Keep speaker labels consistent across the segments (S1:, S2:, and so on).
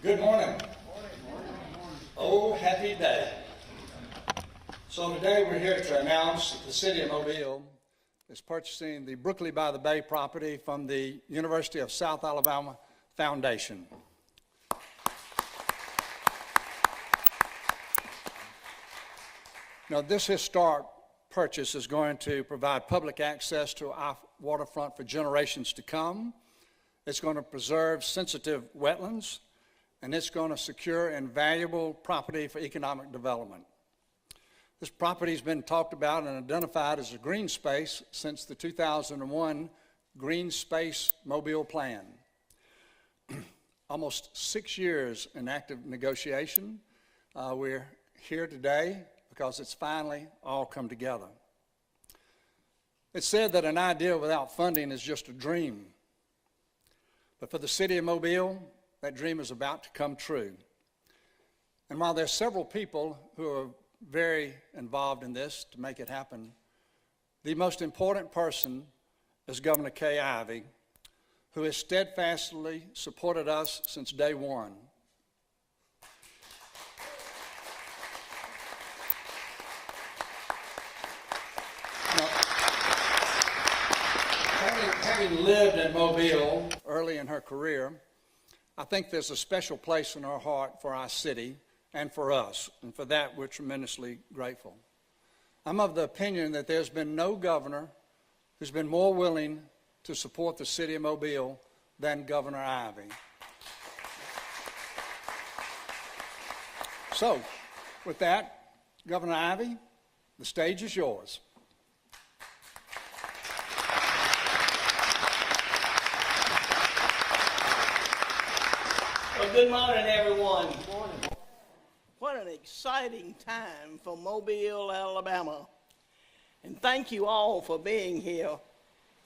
S1: Good morning. Oh, happy day. So today we're here to announce that the City of Mobile is purchasing the Brooklyn by the Bay property from the University of South Alabama Foundation. Now, this historic purchase is going to provide public access to our waterfront for generations to come. It's going to preserve sensitive wetlands, and it's going to secure invaluable property for economic development. This property has been talked about and identified as a green space since the 2001 Green Space Mobile Plan. Almost 6 years in active negotiation. We're here today because it's finally all come together. It's said that an idea without funding is just a dream. But for the City of Mobile, that dream is about to come true. And while there's several people who are very involved in this to make it happen, the most important person is Governor Kay Ivey, who has steadfastly supported us since day one. Now, having lived in Mobile early in her career, I think there's a special place in her heart for our city and for us, and for that we're tremendously grateful. I'm of the opinion that there's been no governor who's been more willing to support the City of Mobile than Governor Ivey. So, with that, Governor Ivey, the stage is yours.
S2: Well, good morning, everyone. Good morning. What an exciting time for Mobile, Alabama. And thank you all for being here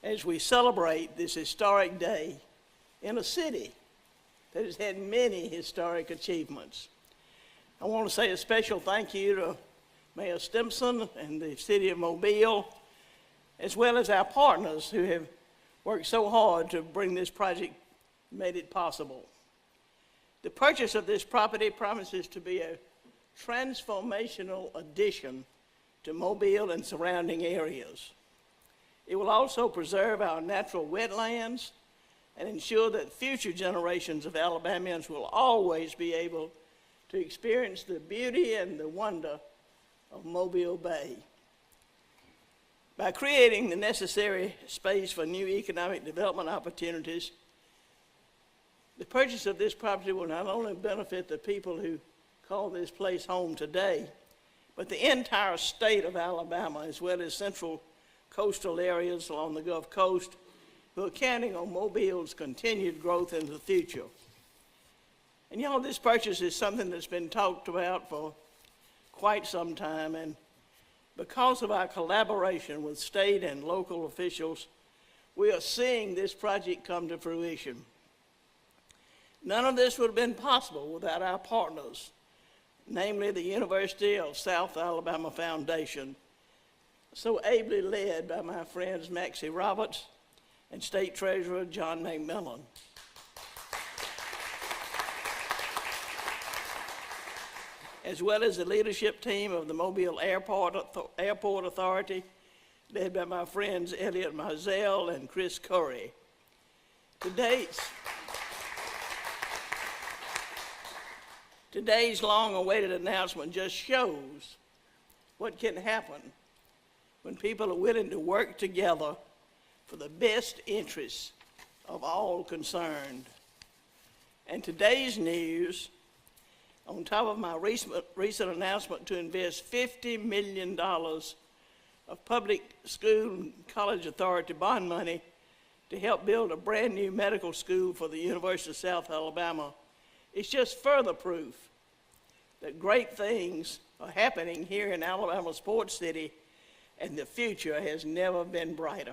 S2: as we celebrate this historic day in a city that has had many historic achievements. I want to say a special thank you to Mayor Stimpson and the City of Mobile, as well as our partners who have worked so hard to bring this project, made it possible. The purchase of this property promises to be a transformational addition to Mobile and surrounding areas. It will also preserve our natural wetlands and ensure that future generations of Alabamians will always be able to experience the beauty and the wonder of Mobile Bay. By creating the necessary space for new economic development opportunities, the purchase of this property will not only benefit the people who call this place home today, but the entire state of Alabama, as well as central coastal areas along the Gulf Coast, who are counting on Mobile's continued growth in the future. And you know, this purchase is something that's been talked about for quite some time, and because of our collaboration with state and local officials, we are seeing this project come to fruition. None of this would have been possible without our partners, namely the University of South Alabama Foundation, so ably led by my friends Maxie Roberts and State Treasurer John McMillan. As well as the leadership team of the Mobile Airport Authority, led by my friends Elliot Mizell and Chris Curry. Today's long-awaited announcement just shows what can happen when people are willing to work together for the best interests of all concerned. And today's news, on top of my recent announcement to invest $50 million of public school and college authority bond money to help build a brand new medical school for the University of South Alabama, it's just further proof that great things are happening here in Alabama Sports City, and the future has never been brighter.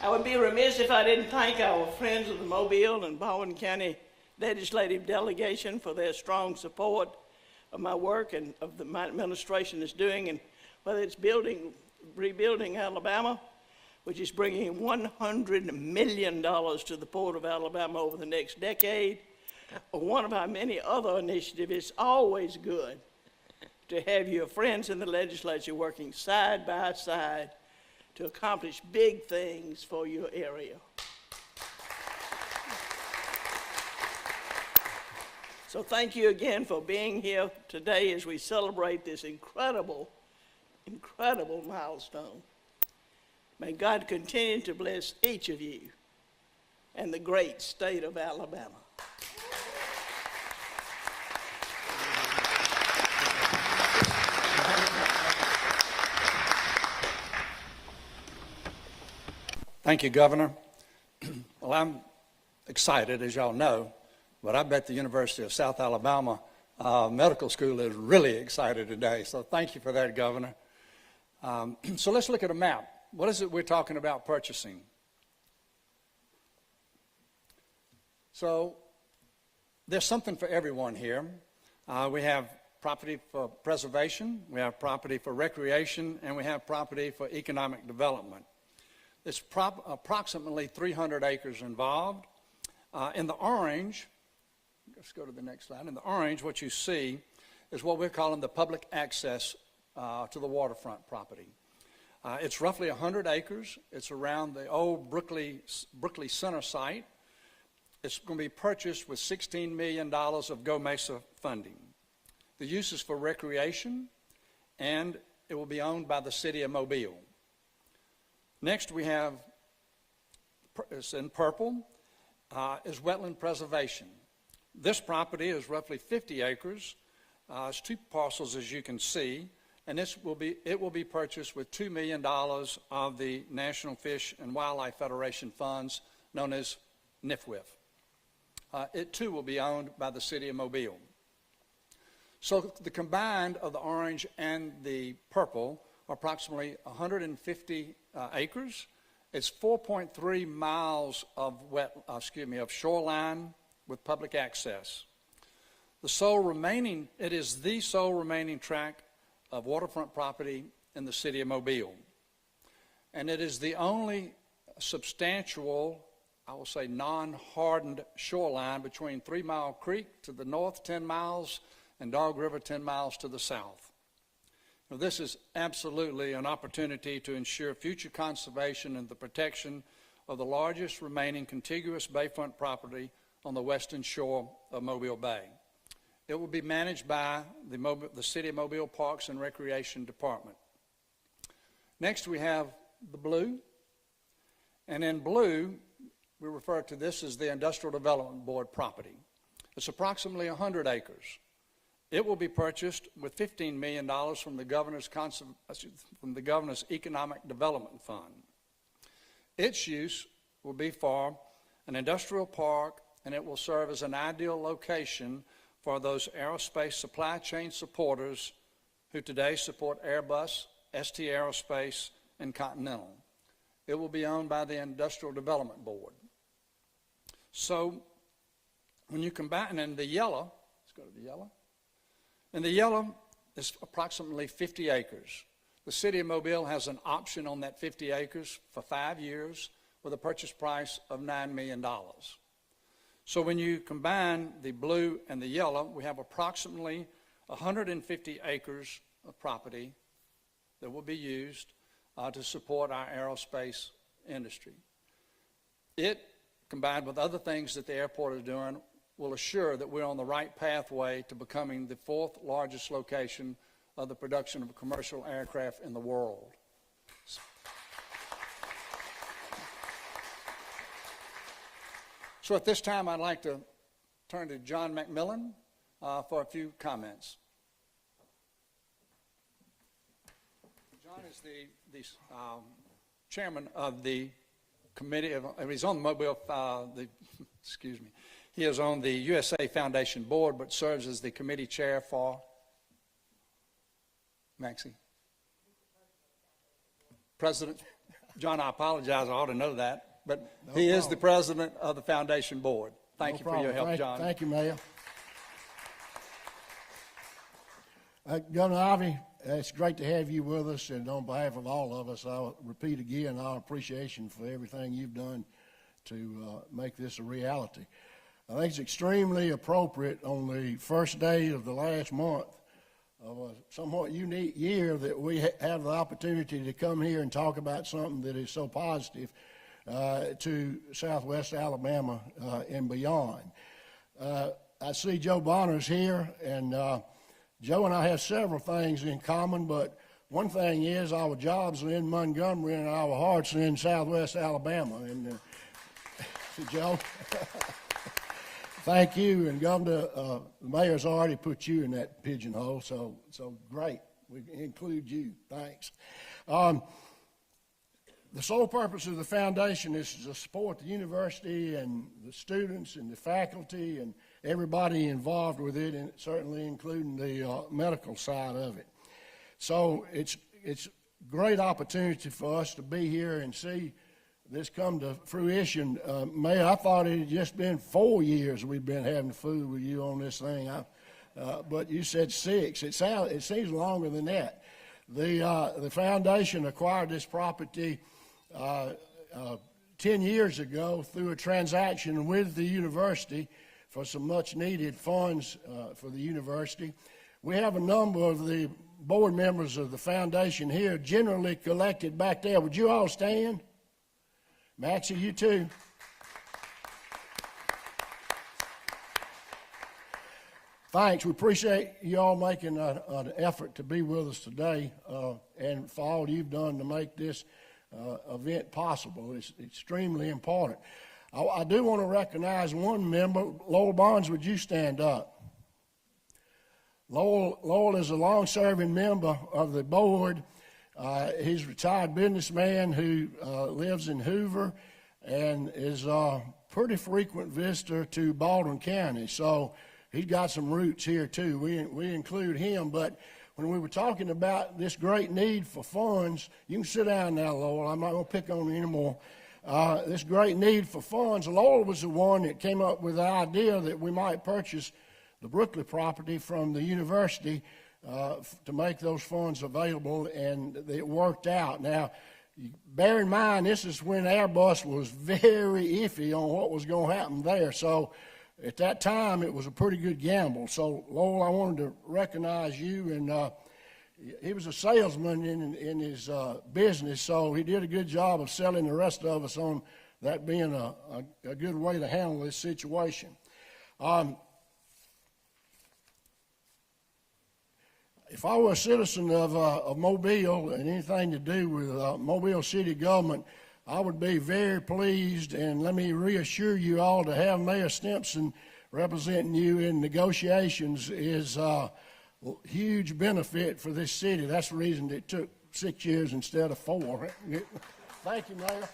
S2: I would be remiss if I didn't thank our friends of the Mobile and Baldwin County legislative delegation for their strong support of my work and of my administration is doing, and whether it's rebuilding Alabama, which is bringing in $100 million to the Port of Alabama over the next decade, or one of our many other initiatives. It's always good to have your friends in the legislature working side by side to accomplish big things for your area. So thank you again for being here today as we celebrate this incredible milestone. May God continue to bless each of you and the great state of Alabama.
S1: Thank you, Governor. Well, I'm excited, as y'all know, but I bet the University of South Alabama Medical School is really excited today. So thank you for that, Governor. So let's look at a map. What is it we're talking about purchasing? So there's something for everyone here. We have property for preservation, we have property for recreation, and we have property for economic development. There's approximately 300 acres involved. In the orange, let's go to the next slide. In the orange, what you see is what we're calling the public access to the waterfront property. It's roughly 100 acres. It's around the old Brookley Center site. It's going to be purchased with $16 million of Go Mesa funding. The use is for recreation, and it will be owned by the city of Mobile. Next, we have, it's in purple, is wetland preservation. This property is roughly 50 acres. It's two parcels, as you can see, and it will be purchased with $2 million of the National Fish and Wildlife Federation funds, known as NFWF. It too will be owned by the city of Mobile. So the combined of the orange and the purple are approximately 150 acres. It's 4.3 miles of shoreline with public access. It is the sole remaining tract of waterfront property in the city of Mobile. And it is the only substantial, I will say, non-hardened shoreline between 3 Mile Creek to the north 10 miles and Dog River 10 miles to the south. Now, this is absolutely an opportunity to ensure future conservation and the protection of the largest remaining contiguous bayfront property on the western shore of Mobile Bay. It will be managed by the City of Mobile Parks and Recreation Department. Next, we have the blue. And in blue, we refer to this as the Industrial Development Board property. It's approximately 100 acres. It will be purchased with $15 million from the Governor's Economic Development Fund. Its use will be for an industrial park, and it will serve as an ideal location for those aerospace supply chain supporters who today support Airbus, ST Aerospace, and Continental. It will be owned by the Industrial Development Board. So when you combine, in the yellow, let's go to the yellow. In the yellow is approximately 50 acres. The city of Mobile has an option on that 50 acres for 5 years with a purchase price of $9 million. So when you combine the blue and the yellow, we have approximately 150 acres of property that will be used to support our aerospace industry. It, combined with other things that the airport is doing, will assure that we're on the right pathway to becoming the 4th largest location of the production of commercial aircraft in the world. So at this time, I'd like to turn to John McMillan for a few comments. John is the chairman of the committee. He's on the Mobile. He is on the USA Foundation board, but serves as the committee chair for Maxie. President. John, I apologize. I ought to know that. But he is the president of the foundation board. Thank you for your help, John.
S3: Thank you, Mayor. Governor Ivey it's great to have you with us, and on behalf of all of us, I'll repeat again our appreciation for everything you've done to make this a reality. I think it's extremely appropriate on the first day of the last month of a somewhat unique year that we have the opportunity to come here and talk about something that is so positive to Southwest Alabama and beyond. I see Joe Bonner's here, and Joe and I have several things in common, but one thing is our jobs are in Montgomery and our hearts are in Southwest Alabama. And Joe, thank you, and Governor, the mayor's already put you in that pigeonhole, so great. We include you. Thanks. The sole purpose of the foundation is to support the university and the students and the faculty and everybody involved with it, and certainly including the medical side of it. So it's a great opportunity for us to be here and see this come to fruition. Mayor, I thought it had just been 4 years we've been having food with you on this thing, but you said 6. It seems longer than that. The foundation acquired this property 10 years ago through a transaction with the university for some much needed funds for the university. We have a number of the board members of the foundation here, generally collected back there. Would you all stand? Maxie, you too. Thanks. We appreciate you all making an effort to be with us today and for all you've done to make this event possible. It's extremely important. I do want to recognize one member. Lowell Barnes, would you stand up? Lowell is a long-serving member of the board. He's a retired businessman who lives in Hoover and is a pretty frequent visitor to Baldwin County. So he's got some roots here too. We include him, but when we were talking about this great need for funds, you can sit down now, Lowell. I'm not going to pick on you anymore. This great need for funds, Lowell was the one that came up with the idea that we might purchase the Brooklyn property from the university to make those funds available, and it worked out. Now, bear in mind, this is when Airbus was very iffy on what was going to happen there. So at that time, it was a pretty good gamble. So, Lowell, I wanted to recognize you, and he was a salesman in his business, so he did a good job of selling the rest of us on that being a good way to handle this situation. If I were a citizen of Mobile and anything to do with Mobile city government, I would be very pleased, and let me reassure you all, to have Mayor Stimpson representing you in negotiations is a huge benefit for this city. That's the reason it took 6 years instead of 4. Thank you, Mayor.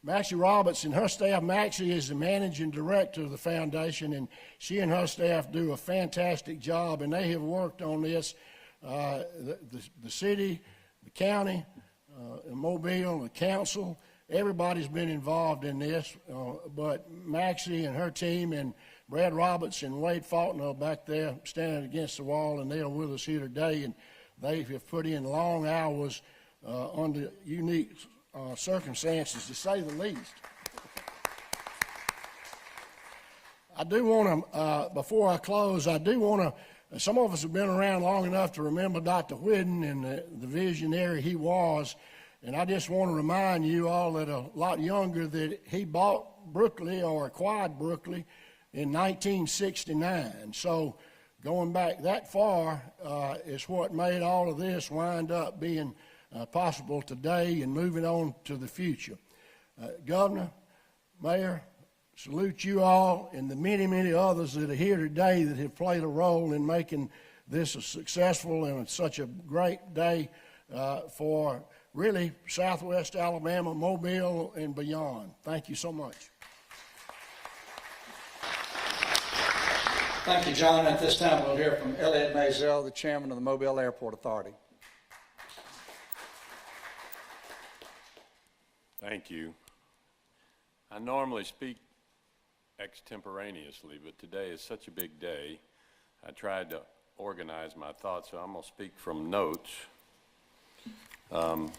S3: Maxie Roberts and her staff. Maxie is the managing director of the foundation, and she and her staff do a fantastic job, and they have worked on this. The city, the county, Mobile, the council, everybody's been involved in this, but Maxie and her team and Brad Roberts and Wade Faulkner back there standing against the wall, and they are with us here today, and they have put in long hours under unique circumstances, to say the least. I do want to, before I close, I do want to, some of us have been around long enough to remember Dr. Whidden and the visionary he was, and I just want to remind you all that a lot younger that he bought Brooklyn or acquired Brooklyn in 1969. So going back that far is what made all of this wind up being possible today and moving on to the future. Governor, Mayor, salute you all and the many, many others that are here today that have played a role in making this a successful and such a great day for really Southwest Alabama, Mobile, and beyond. Thank you so much.
S1: Thank you, John. At this time, we'll hear from Elliot Mazel, the chairman of the Mobile Airport Authority.
S4: Thank you. I normally speak extemporaneously, but today is such a big day I tried to organize my thoughts, so I'm going to speak from notes. I'm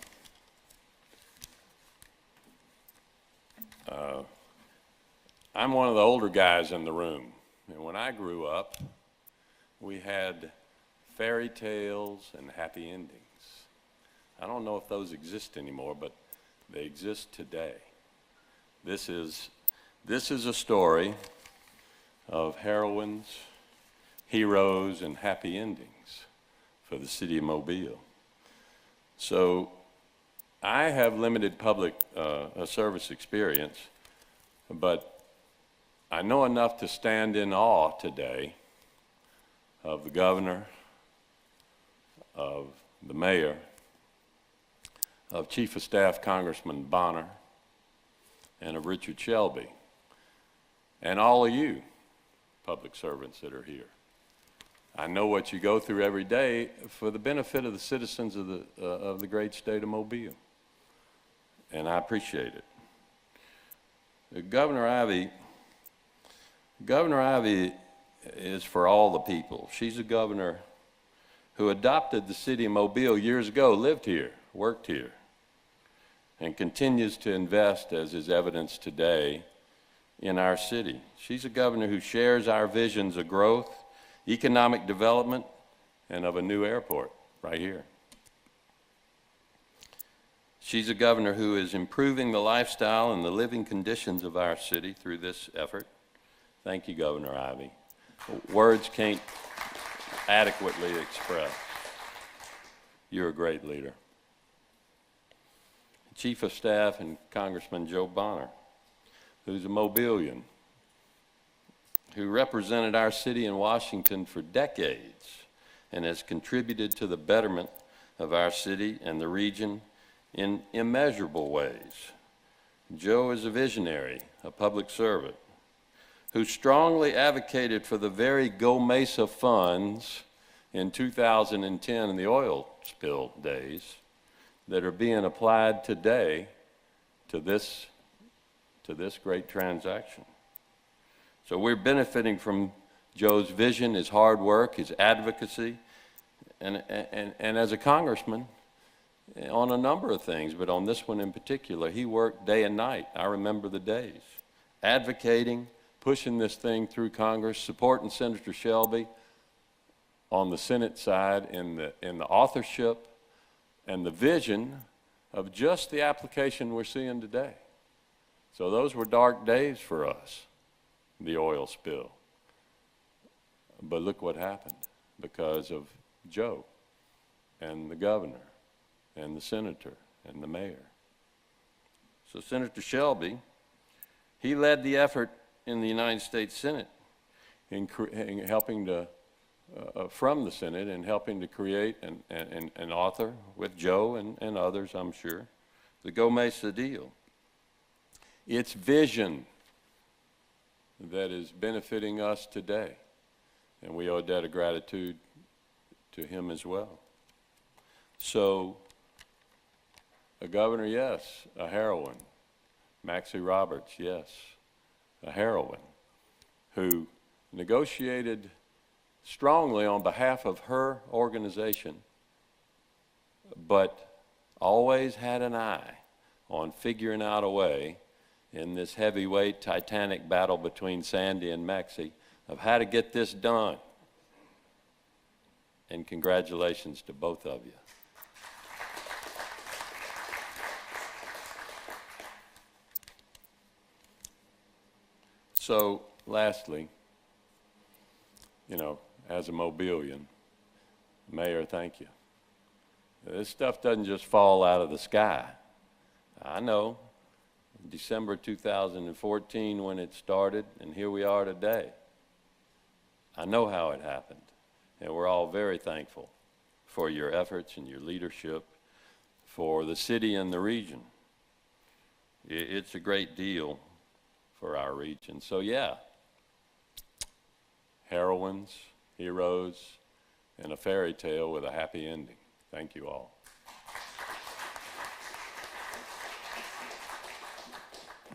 S4: one of the older guys in the room, and when I grew up, we had fairy tales and happy endings. I don't know if those exist anymore, but they exist today. This is a story of heroines, heroes, and happy endings for the city of Mobile. So I have limited public service experience, but I know enough to stand in awe today of the governor, of the mayor, of Chief of Staff Congressman Bonner, and of Richard Shelby, and all of you public servants that are here. I know what you go through every day for the benefit of the citizens of the great state of Mobile, and I appreciate it. Governor Ivey is for all the people. She's a governor who adopted the city of Mobile years ago, lived here, worked here, and continues to invest, as is evidenced today, in our city. She's a governor who shares our visions of growth, economic development, and of a new airport right here. She's a governor who is improving the lifestyle and the living conditions of our city through this effort. Thank you, Governor Ivey. Words can't adequately express. You're a great leader. Chief of Staff and Congressman Joe Bonner, who's a Mobilian, who represented our city in Washington for decades and has contributed to the betterment of our city and the region in immeasurable ways. Joe is a visionary, a public servant, who strongly advocated for the very Go Mesa funds in 2010 in the oil spill days that are being applied today to this great transaction. So we're benefiting from Joe's vision, his hard work, his advocacy, and as a congressman on a number of things, but on this one in particular, he worked day and night. I remember the days, advocating, pushing this thing through Congress, supporting Senator Shelby on the Senate side in the authorship and the vision of just the application we're seeing today. So those were dark days for us, the oil spill. But look what happened because of Joe and the governor and the senator and the mayor. So Senator Shelby, he led the effort in the United States Senate in helping to, from the Senate, and helping to create and author with Joe and others, I'm sure, the Go Mesa deal. It's vision that is benefiting us today, and we owe a debt of gratitude to him as well. So, a governor, yes, a heroine. Maxie Roberts, yes, a heroine, who negotiated strongly on behalf of her organization, but always had an eye on figuring out a way in this heavyweight titanic battle between Sandy and Maxie of how to get this done. And congratulations to both of you. So, lastly, you know, as a Mobilian, Mayor, thank you. This stuff doesn't just fall out of the sky. I know, December 2014 when it started, and here we are today. I know how it happened, and we're all very thankful for your efforts and your leadership for the city and the region. It's a great deal for our region. So yeah, heroines, heroes, and a fairy tale with a happy ending. Thank you all.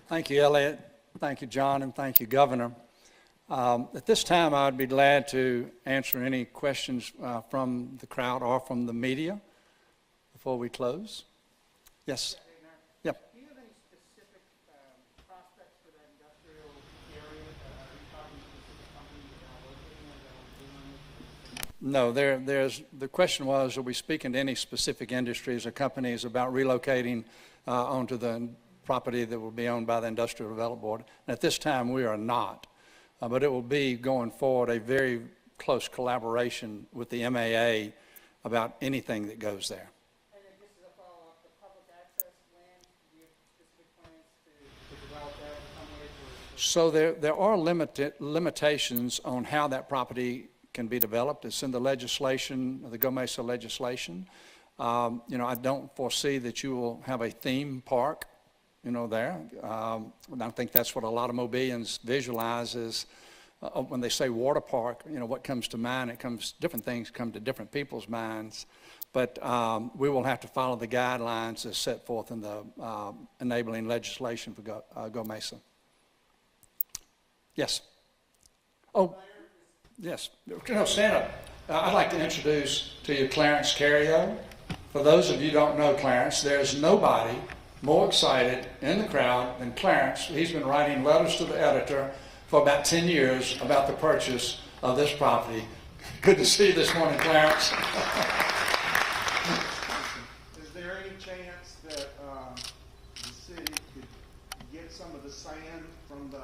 S1: Thank you, Elliott. Thank you, John, and thank you, Governor. At this time, I'd be glad to answer any questions from the crowd or from the media before we close. Yes? Yep.
S5: Do you have any specific prospects for that industrial area? Are you talking specific companies that are locating or that are doing it?
S1: No, the question was, are we speaking to any specific industries or companies about relocating onto the property that will be owned by the Industrial Development Board? And at this time, we are not. But it will be, going forward, a very close collaboration with the MAA about anything that goes there.
S5: And then just as a follow-up, the public access land, do you have specific plans to develop that in some ways?
S1: So there are limitations on how that property can be developed. It's in the legislation, the Go Mesa legislation. I don't foresee that you will have a theme park, there. I think that's what a lot of Mobilians visualize is when they say water park, what comes to mind, different things come to different people's minds. But we will have to follow the guidelines as set forth in the enabling legislation for Go Mesa. Yes. Oh, yes. No, stand up. I'd like to introduce to you Clarence Carrio. For those of you who don't know Clarence, there's nobody more excited in the crowd than Clarence. He's been writing letters to the editor for about 10 years about the purchase of this property. Good to see you this morning, Clarence.
S6: Is there any chance that the city could get some of the sand from the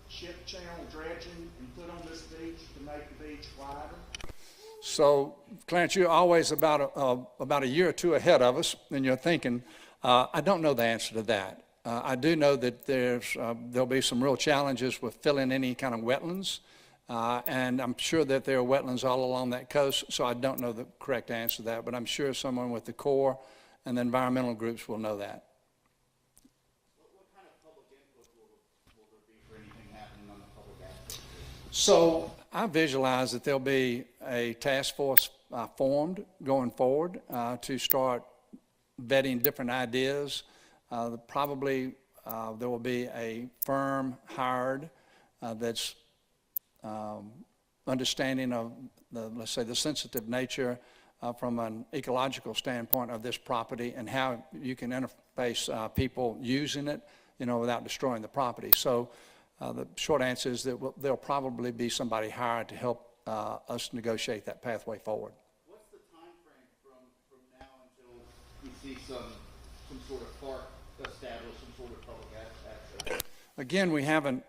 S6: ship channel dredging and put on this beach to make the beach wider?
S1: So, Clarence, you're always about a year or two ahead of us in your thinking. I don't know the answer to that. I do know that there'll be some real challenges with filling any kind of wetlands, and I'm sure that there are wetlands all along that coast, so I don't know the correct answer to that, but I'm sure someone with the Corps and the environmental groups will know that.
S6: What kind of public input will there be for anything happening on the public access?
S1: So I visualize that there'll be a task force formed going forward to start vetting different ideas. Probably there will be a firm hired that's understanding of let's say, the sensitive nature from an ecological standpoint of this property and how you can interface people using it, without destroying the property. So the short answer is that there'll probably be somebody hired to help us negotiate that pathway forward.
S6: What's the time frame from now until we see some sort of park established, some sort of public access?
S1: Again, we haven't,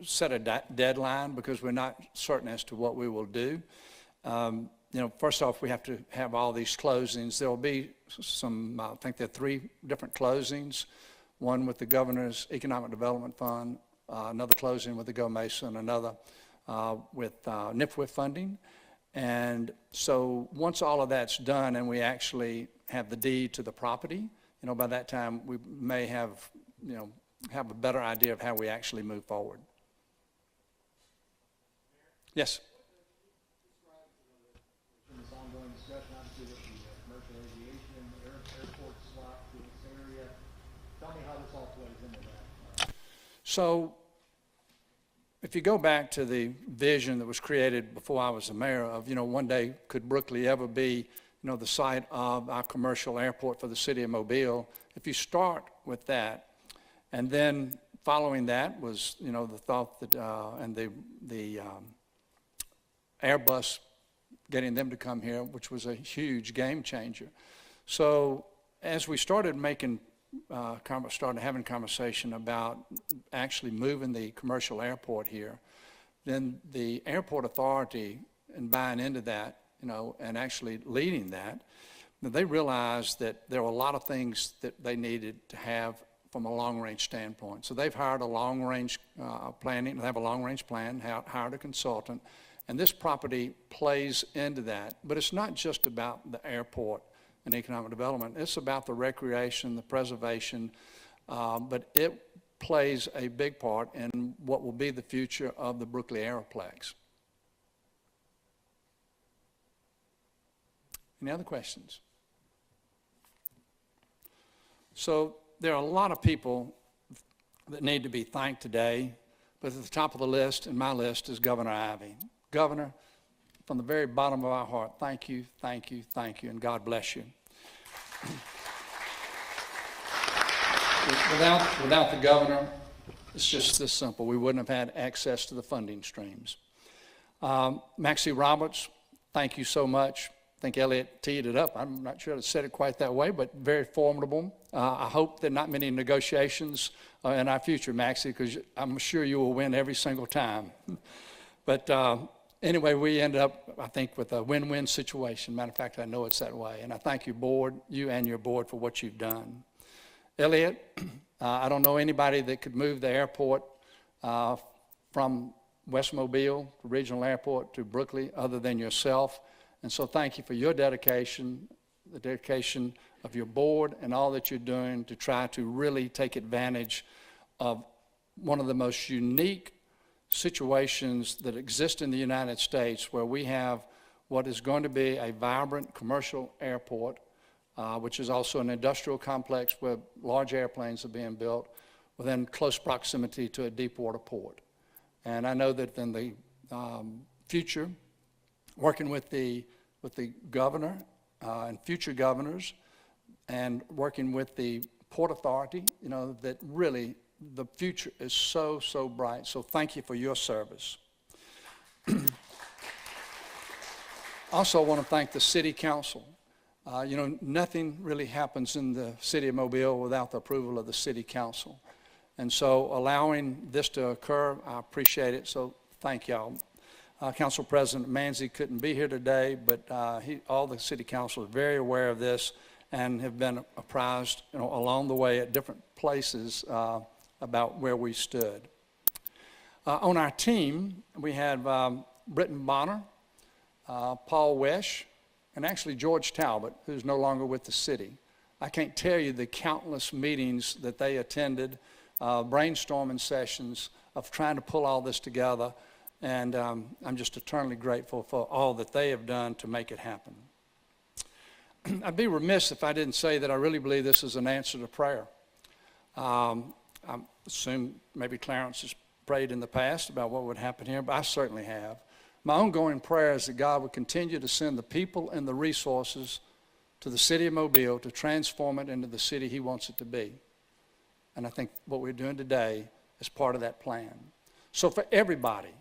S1: set a deadline because we're not certain as to what we will do. First off, we have to have all these closings. There will be some, I think there are 3 different closings, one with the Governor's Economic Development Fund, another closing with the Go Mesa, and another with NIFWIF funding. And so once all of that's done and we actually have the deed to the property, by that time we may have, have a better idea of how we actually move forward. Yes?
S5: In this ongoing discussion, obviously, with the commercial aviation, airport slot to this area. Tell me how this all plays into that.
S1: So if you go back to the vision that was created before I was the mayor of, one day could Brooklyn ever be, the site of our commercial airport for the city of Mobile. If you start with that, and then following that was, the thought that, and the Airbus, getting them to come here, which was a huge game changer. So as we started started having conversation about actually moving the commercial airport here, then the airport authority and buying into that, and actually leading that, they realized that there were a lot of things that they needed to have from a long-range standpoint. So they've hired a long-range planning, they have a long-range plan, hired a consultant, and this property plays into that. But it's not just about the airport and economic development. It's about the recreation, the preservation, but it plays a big part in what will be the future of the Brooklyn Aeroplex. Any other questions? So there are a lot of people that need to be thanked today but at the top of the list, in my list, is Governor Ivey. Governor, from the very bottom of our heart, thank you, thank you, thank you, and God bless you. Without the governor, it's just this simple. We wouldn't have had access to the funding streams. Maxie Roberts, thank you so much. I think Elliot teed it up. I'm not sure I said it quite that way, but very formidable. I hope there are not many negotiations in our future, Maxie, because I'm sure you will win every single time. But anyway, we ended up, I think, with a win-win situation. Matter of fact, I know it's that way. And I thank you, board, you and your board, for what you've done. Elliot, I don't know anybody that could move the airport from West Mobile, the regional airport, to Brooklyn other than yourself. And so thank you for your dedication, the dedication of your board and all that you're doing to try to really take advantage of one of the most unique situations that exist in the United States, where we have what is going to be a vibrant commercial airport, which is also an industrial complex where large airplanes are being built within close proximity to a deep water port. And I know that in the future, working with the governor and future governors, and working with the Port Authority, you know, that really the future is so, so bright. So thank you for your service. Also, I want to thank the City Council. You know, nothing really happens in the City of Mobile without the approval of the City Council. And so allowing this to occur, I appreciate it. So thank y'all. Council President Manzi couldn't be here today, but all the City Council is very aware of this and have been apprised, you know, along the way at different places about where we stood. On our team, we have Britton Bonner, Paul Wesch, and actually George Talbot, who's no longer with the city. I can't tell you the countless meetings that they attended, brainstorming sessions of trying to pull all this together, and I'm just eternally grateful for all that they have done to make it happen. I'd be remiss if I didn't say that I really believe this is an answer to prayer. I assume maybe Clarence has prayed in the past about what would happen here, but I certainly have. My ongoing prayer is that God would continue to send the people and the resources to the city of Mobile to transform it into the city he wants it to be. And I think what we're doing today is part of that plan. So for everybody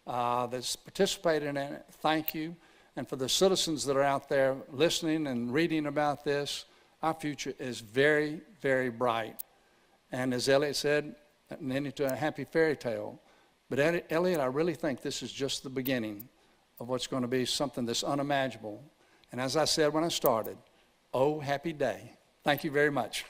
S1: that's participated in it, thank you. And for the citizens that are out there listening and reading about this, our future is very, very bright. And as Elliot said, an ending to a happy fairy tale. But Elliot, I really think this is just the beginning of what's going to be something that's unimaginable. And as I said when I started, oh, happy day. Thank you very much.